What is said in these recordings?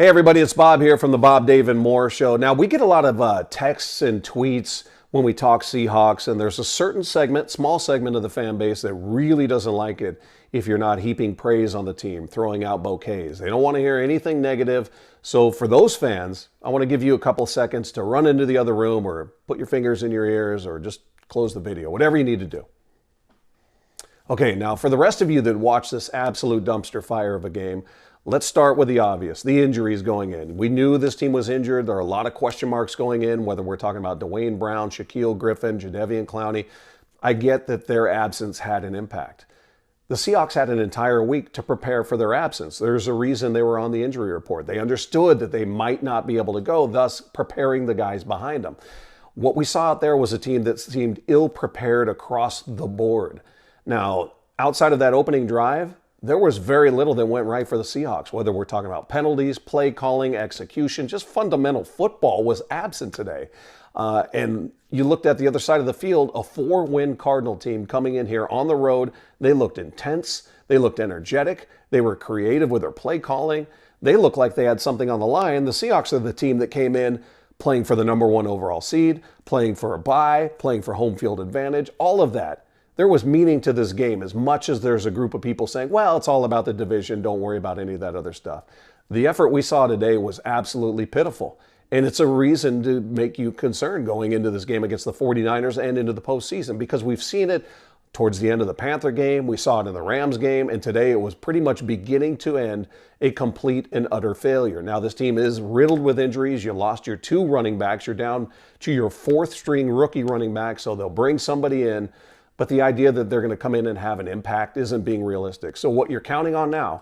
Hey everybody, it's Bob here from the Bob, Dave, and More Show. Now, we get a lot of texts and tweets when we talk Seahawks, and there's a certain segment, small segment of the fan base that really doesn't like it if you're not heaping praise on the team, throwing out bouquets. They don't want to hear anything negative. So for those fans, I want to give you a couple seconds to run into the other room or put your fingers in your ears or just close the video, whatever you need to do. Okay, now for the rest of you that watch this absolute dumpster fire of a game, let's start with the obvious, the injuries going in. We knew this team was injured. There are a lot of question marks going in, whether we're talking about Dwayne Brown, Shaquille Griffin, Jadeveon Clowney. I get that their absence had an impact. The Seahawks had an entire week to prepare for their absence. There's a reason they were on the injury report. They understood that they might not be able to go, thus preparing the guys behind them. What we saw out there was a team that seemed ill-prepared across the board. Now, outside of that opening drive, there was very little that went right for the Seahawks, whether we're talking about penalties, play calling, execution, just fundamental football was absent today. And you looked at the other side of the field, a 4-win Cardinal team coming in here on the road. They looked intense. They looked energetic. They were creative with their play calling. They looked like they had something on the line. The Seahawks are the team that came in playing for the #1 overall seed, playing for a bye, playing for home field advantage, all of that. There was meaning to this game as much as there's a group of people saying, well, it's all about the division. Don't worry about any of that other stuff. The effort we saw today was absolutely pitiful. And it's a reason to make you concerned going into this game against the 49ers and into the postseason, because we've seen it towards the end of the Panther game. We saw it in the Rams game. And today it was pretty much beginning to end a complete and utter failure. Now, this team is riddled with injuries. You lost your 2 running backs. You're down to your 4th string rookie running back. So they'll bring somebody in. But the idea that they're going to come in and have an impact isn't being realistic. So what you're counting on now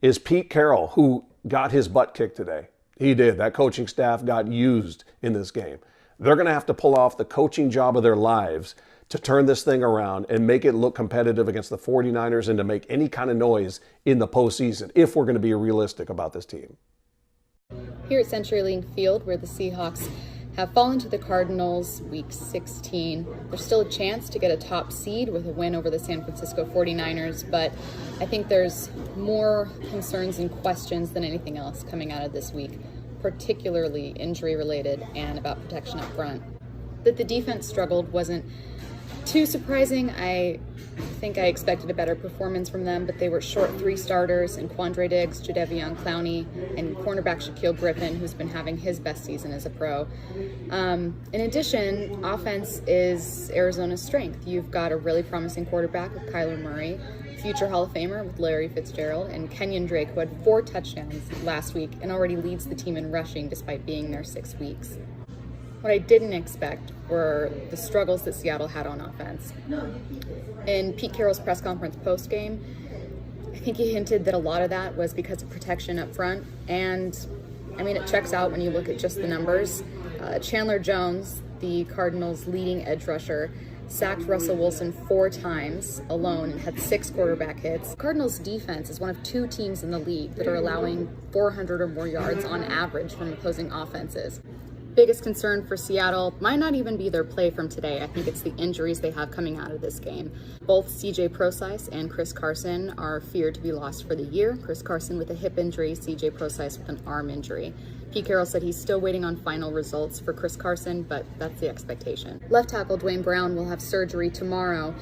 is Pete Carroll, who got his butt kicked today. He did. That coaching staff got used in this game. They're going to have to pull off the coaching job of their lives to turn this thing around and make it look competitive against the 49ers and to make any kind of noise in the postseason if we're going to be realistic about this team. Here at CenturyLink Field, where the Seahawks have fallen to the Cardinals week 16. There's still a chance to get a top seed with a win over the San Francisco 49ers, but I think there's more concerns and questions than anything else coming out of this week, particularly injury related and about protection up front. That the defense struggled wasn't too surprising. I think I expected a better performance from them, but they were short 3 starters in Quandre Diggs, Jadeveon Clowney, and cornerback Shaquille Griffin, who's been having his best season as a pro. In addition, offense is Arizona's strength. You've got a really promising quarterback with Kyler Murray, future Hall of Famer with Larry Fitzgerald, and Kenyon Drake, who had 4 touchdowns last week and already leads the team in rushing despite being there 6 weeks. What I didn't expect were the struggles that Seattle had on offense. In Pete Carroll's press conference post-game, I think he hinted that a lot of that was because of protection up front. And, I mean, it checks out when you look at just the numbers. Chandler Jones, the Cardinals' leading edge rusher, sacked Russell Wilson 4 times alone and had 6 quarterback hits. Cardinals' defense is one of 2 teams in the league that are allowing 400 or more yards on average from opposing offenses. Biggest concern for Seattle might not even be their play from today. I think it's the injuries they have coming out of this game. Both CJ Prosise and Chris Carson are feared to be lost for the year. Chris Carson with a hip injury, CJ Prosise with an arm injury. Pete Carroll said he's still waiting on final results for Chris Carson, but that's the expectation. Left tackle Dwayne Brown will have surgery tomorrow.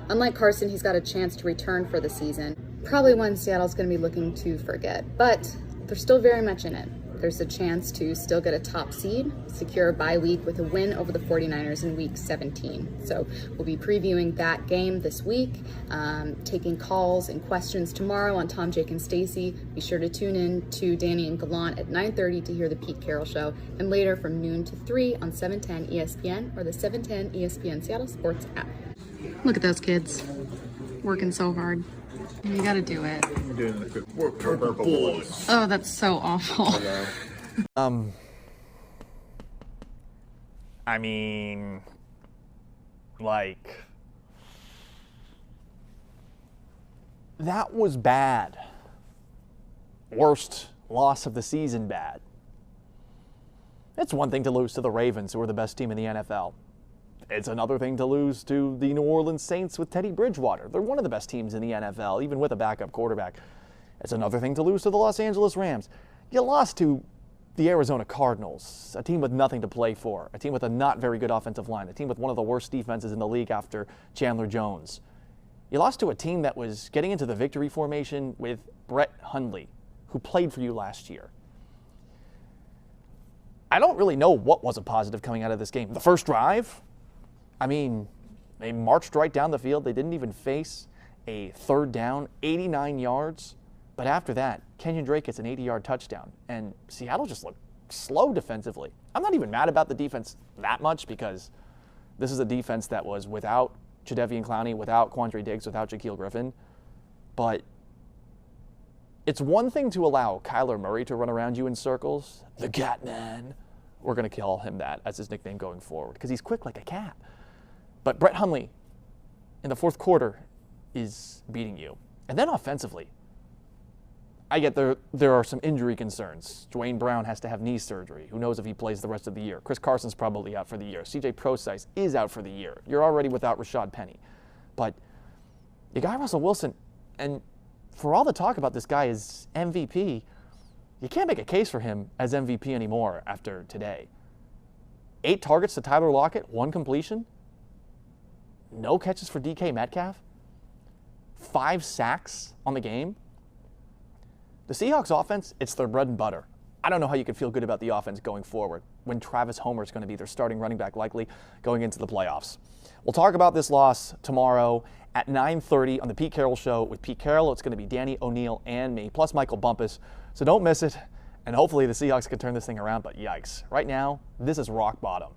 Unlike Carson, he's got a chance to return for the season. Probably one Seattle's going to be looking to forget, but they're still very much in it. There's a chance to still get a top seed, secure a bye week with a win over the 49ers in week 17. So we'll be previewing that game this week, taking calls and questions tomorrow on Tom, Jake, and Stacy. Be sure to tune in to Danny and Gallant at 9:30 to hear the Pete Carroll Show, and later from noon to 3 on 710 ESPN or the 710 ESPN Seattle Sports app. Look at those kids working so hard. You gotta do it. I'm doing the quick work, purple boys. Oh, that's so awful. I mean, like, that was bad. Worst loss of the season bad. It's one thing to lose to the Ravens, who are the best team in the NFL. It's another thing to lose to the New Orleans Saints with Teddy Bridgewater. They're one of the best teams in the NFL, even with a backup quarterback. It's another thing to lose to the Los Angeles Rams. You lost to the Arizona Cardinals, a team with nothing to play for, a team with a not very good offensive line, a team with one of the worst defenses in the league after Chandler Jones. You lost to a team that was getting into the victory formation with Brett Hundley, who played for you last year. I don't really know what was a positive coming out of this game. The first drive, I mean, they marched right down the field. They didn't even face a third down, 89 yards. But after that, Kenyon Drake gets an 80-yard touchdown, and Seattle just looked slow defensively. I'm not even mad about the defense that much because this is a defense that was without Jadeveon Clowney, without Quandre Diggs, without Shaquille Griffin. But it's one thing to allow Kyler Murray to run around you in circles. The Catman. We're going to call him that as his nickname going forward because he's quick like a cat. But Brett Hundley in the fourth quarter is beating you. And then offensively, I get there are some injury concerns. Dwayne Brown has to have knee surgery. Who knows if he plays the rest of the year? Chris Carson's probably out for the year. CJ Prosise is out for the year. You're already without Rashad Penny. But you got Russell Wilson, and for all the talk about this guy as MVP, you can't make a case for him as MVP anymore after today. 8 targets to Tyler Lockett, 1 completion. No catches for DK Metcalf. 5 sacks on the game. The Seahawks offense, it's their bread and butter. I don't know how you can feel good about the offense going forward when Travis Homer is going to be their starting running back likely going into the playoffs. We'll talk about this loss tomorrow at 9:30 on the Pete Carroll Show with Pete Carroll. It's going to be Danny O'Neill and me, plus Michael Bumpus. So don't miss it. And hopefully the Seahawks can turn this thing around, but yikes. Right now, this is rock bottom.